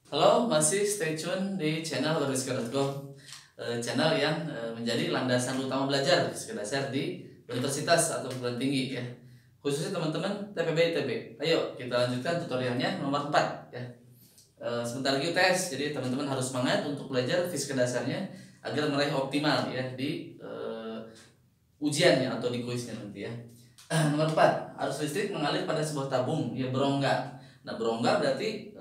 Halo, masih stay tune di channel Berfiska.com, channel yang menjadi landasan utama belajar fisika dasar di universitas atau perguruan tinggi ya. Khususnya teman-teman TPB ITB. Ayo kita lanjutkan tutorialnya nomor 4 ya. Sebentar lagi UTS, jadi teman-teman harus semangat untuk belajar fisika dasarnya agar meraih optimal ya di ujiannya atau di kuisnya nanti ya. Nomor 4, arus listrik mengalir pada sebuah tabung ya berongga. Nah, berongga berarti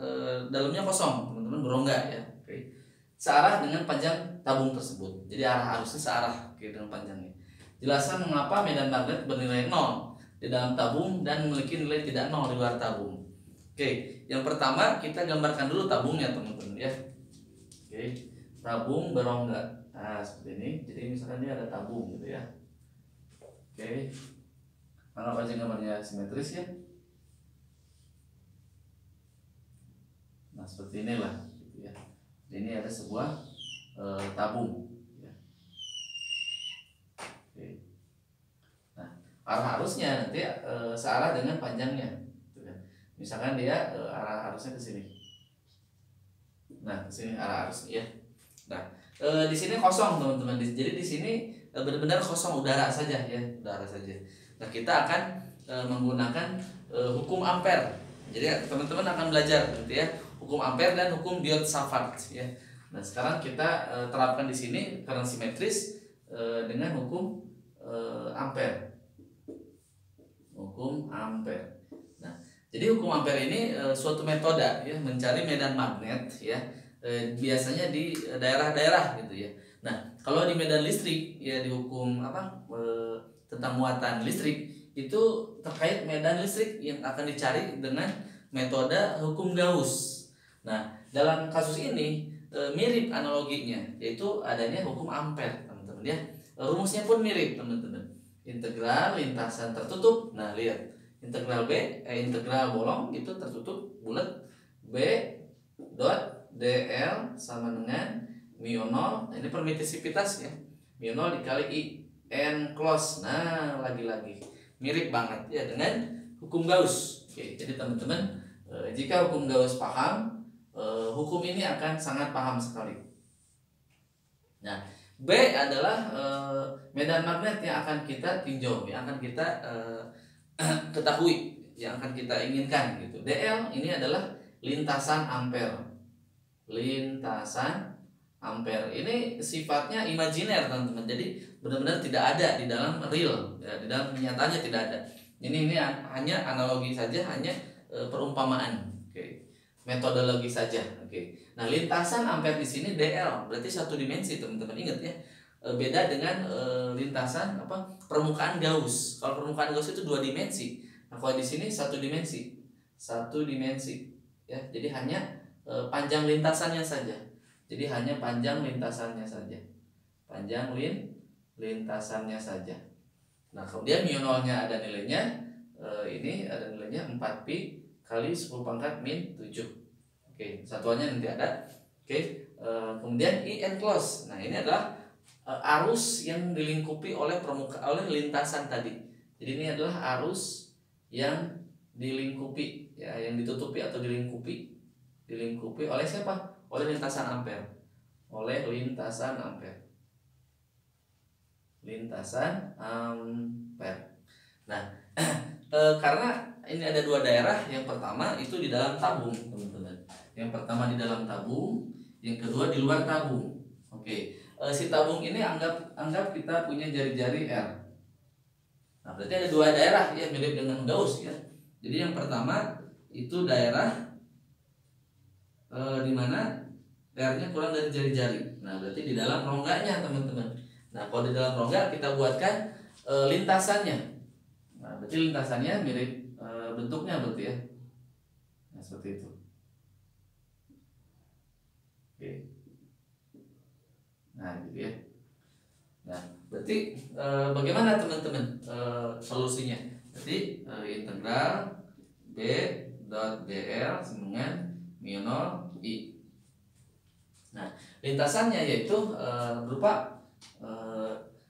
dalamnya kosong, teman-teman, berongga ya. Oke. Searah dengan panjang tabung tersebut. Jadi arah arusnya searah dengan panjangnya. Jelaskan mengapa medan magnet bernilai 0 di dalam tabung dan memiliki nilai tidak 0 di luar tabung. Oke, yang pertama kita gambarkan dulu tabungnya, teman-teman ya. Oke, tabung berongga. Nah, seperti ini. Jadi misalkan ini ada tabung gitu ya. Oke. Anggap aja gambarnya simetris ya. Nah, seperti inilah gitu ya. Ini ada sebuah tabung ya. Oke. Nah, arah arusnya nanti searah dengan panjangnya gitu ya. Misalkan dia arah arusnya ke sini. Nah, ke sini arah arusnya ya. Nah, di sini kosong, teman-teman. Jadi di sini benar-benar kosong, udara saja ya, udara saja. Nah, kita akan menggunakan hukum ampere. Jadi teman-teman akan belajar nanti ya hukum ampere dan hukum Biot-Savart ya. Nah, sekarang kita terapkan di sini karena simetris dengan hukum ampere. Hukum ampere. Nah, jadi hukum ampere ini suatu metode ya mencari medan magnet ya. Biasanya di daerah-daerah gitu ya. Nah, kalau di medan listrik ya di hukum tentang muatan listrik itu terkait medan listrik yang akan dicari dengan metode hukum Gauss. Nah, dalam kasus ini mirip analoginya, yaitu adanya hukum ampere, teman-teman ya. Rumusnya pun mirip, teman-teman. Integral lintasan tertutup. Nah, lihat. Integral bolong itu tertutup bulat B dot dl sama dengan mu 0. Nah, ini permisivitas ya. Mu 0 dikali I n close. Nah, lagi-lagi mirip banget ya dengan hukum Gauss. Oke, jadi teman-teman jika hukum Gauss paham, hukum ini akan sangat paham sekali. Nah, B adalah medan magnet yang akan kita tinjau, yang akan kita ketahui, yang akan kita inginkan gitu. DL ini adalah lintasan ampere. Lintasan ampere ini sifatnya imajiner, teman-teman. Jadi benar-benar tidak ada di dalam real, ya, di dalam kenyataannya tidak ada. Ini hanya analogi saja, hanya perumpamaan. Oke. Metodologi saja. Oke. Nah, lintasan ampere di sini DL berarti satu dimensi, teman-teman. Ingat ya. Beda dengan lintasan permukaan Gauss. Kalau permukaan Gauss itu 2 dimensi. Nah, kalau di sini satu dimensi. Satu dimensi. Ya, jadi hanya panjang lintasannya saja. Jadi hanya panjang lintasannya saja. Panjang lintasannya saja. Nah, kemudian mu 0-nya ada nilainya. Ini ada nilainya 4pi kali 10 pangkat min 7. Oke, satuannya nanti ada. Oke, kemudian I n close. Nah, ini adalah arus yang dilingkupi oleh lintasan tadi. Jadi ini adalah arus yang dilingkupi ya, yang ditutupi atau dilingkupi oleh siapa? Oleh lintasan ampere. Oleh lintasan ampere. Lintasan ampere. Nah, karena ini ada 2 daerah. Yang pertama itu di dalam tabung, teman-teman. Yang pertama di dalam tabung, yang kedua di luar tabung. Oke, si tabung ini anggap kita punya jari-jari R. Nah, berarti ada 2 daerah ya mirip dengan Gauss ya. Jadi yang pertama itu daerah di mana R-nya kurang dari jari-jari. Nah, berarti di dalam rongganya, teman-teman. Nah, kalau di dalam rongga kita buatkan lintasannya. Nah, berarti lintasannya mirip bentuknya berarti ya. Nah, seperti itu. Oke. Nah, gitu ya. Nah, berarti bagaimana teman-teman solusinya? Berarti integral B dot dl dengan mu 0 I. Nah, lintasannya yaitu berupa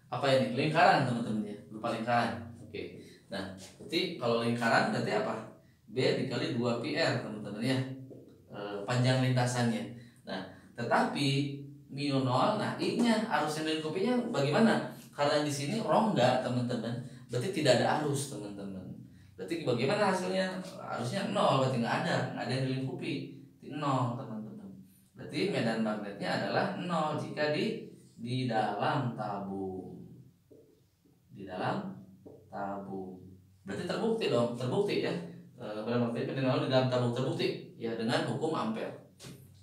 apa ini? Lingkaran, teman-teman ya. Berupa lingkaran. Oke. Nah, berarti kalau lingkaran berarti apa? B dikali 2πr, teman-teman ya. panjang lintasannya. Nah, tetapi mu 0, nah I-nya arus yang dilingkupinya bagaimana? Karena di sini rongga teman-teman, berarti tidak ada arus teman-teman. Berarti bagaimana hasilnya? Arusnya 0, berarti nggak ada yang dilingkupi, 0 teman-teman. Berarti medan magnetnya adalah 0 jika di dalam tabung. Di dalam tabung. Berarti terbukti dong, terbukti ya. Medan magnet di dalam tabung terbukti ya dengan hukum Ampere.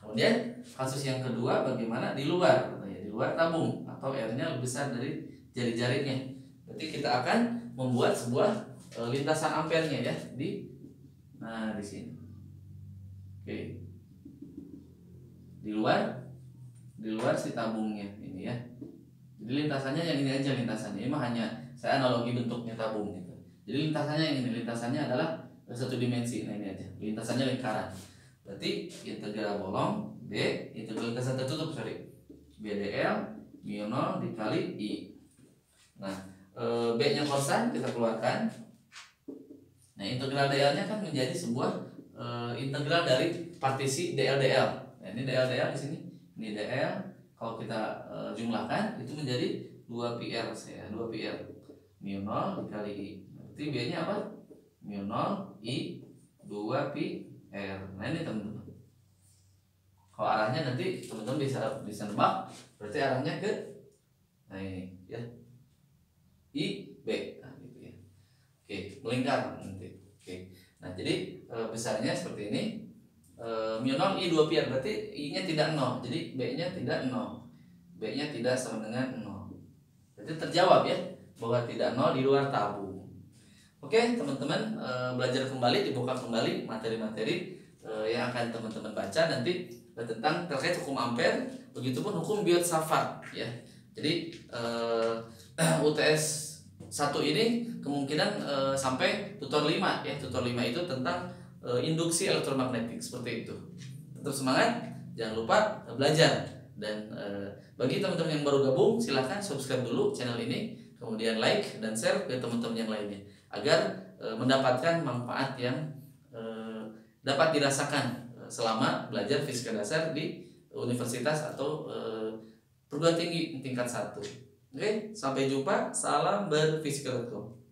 Kemudian kasus yang kedua bagaimana di luar, di luar tabung atau R-nya lebih besar dari jari-jarinya. Berarti kita akan membuat sebuah lintasan ampernya ya di sini. Oke. Di luar si tabungnya ini ya. Jadi lintasannya yang ini aja lintasannya. Ini mah hanya saya analogi bentuknya tabung gitu. Jadi lintasannya yang ini, lintasannya adalah satu dimensi. Nah ini aja. Lintasannya lingkaran. Berarti integral bolong B integral lintasan tertutup BDL mu 0 dikali I. Nah, B-nya kosan kita keluarkan. Nah, integral DL-nya kan menjadi sebuah integral dari partisi DL-DL. Nah, ini DL-DL di sini. Ini DL kalau kita jumlahkan itu menjadi 2πr saya, 2πr. Mu 0 dikali I. Berarti B-nya apa? Mu 0 I 2πr. Nah, ini teman-teman. Kalau arahnya nanti teman-teman bisa nebak, berarti arahnya ke nah ini ya. I B nah, gitu ya. Oke, melingkar nanti. Oke. Nah, jadi besarnya seperti ini. Mu 0 I 2πr berarti I-nya tidak 0. Jadi B-nya tidak 0. B-nya tidak sama dengan 0. Berarti terjawab ya bahwa tidak 0 di luar tabung. Oke, teman-teman belajar kembali, dibuka kembali materi-materi yang akan teman-teman baca nanti tentang terkait hukum Ampere, begitupun hukum Biot-Savart ya. Jadi UTS 1 ini kemungkinan sampai tutor 5 ya. Tutor 5 itu tentang induksi elektromagnetik seperti itu. Tetap semangat, jangan lupa belajar. Dan bagi teman-teman yang baru gabung silahkan subscribe dulu channel ini, kemudian like dan share ke teman-teman yang lainnya agar mendapatkan manfaat yang dapat dirasakan selama belajar fisika dasar di universitas atau perguruan tinggi tingkat 1. Oke, sampai jumpa. Salam berfisika.com.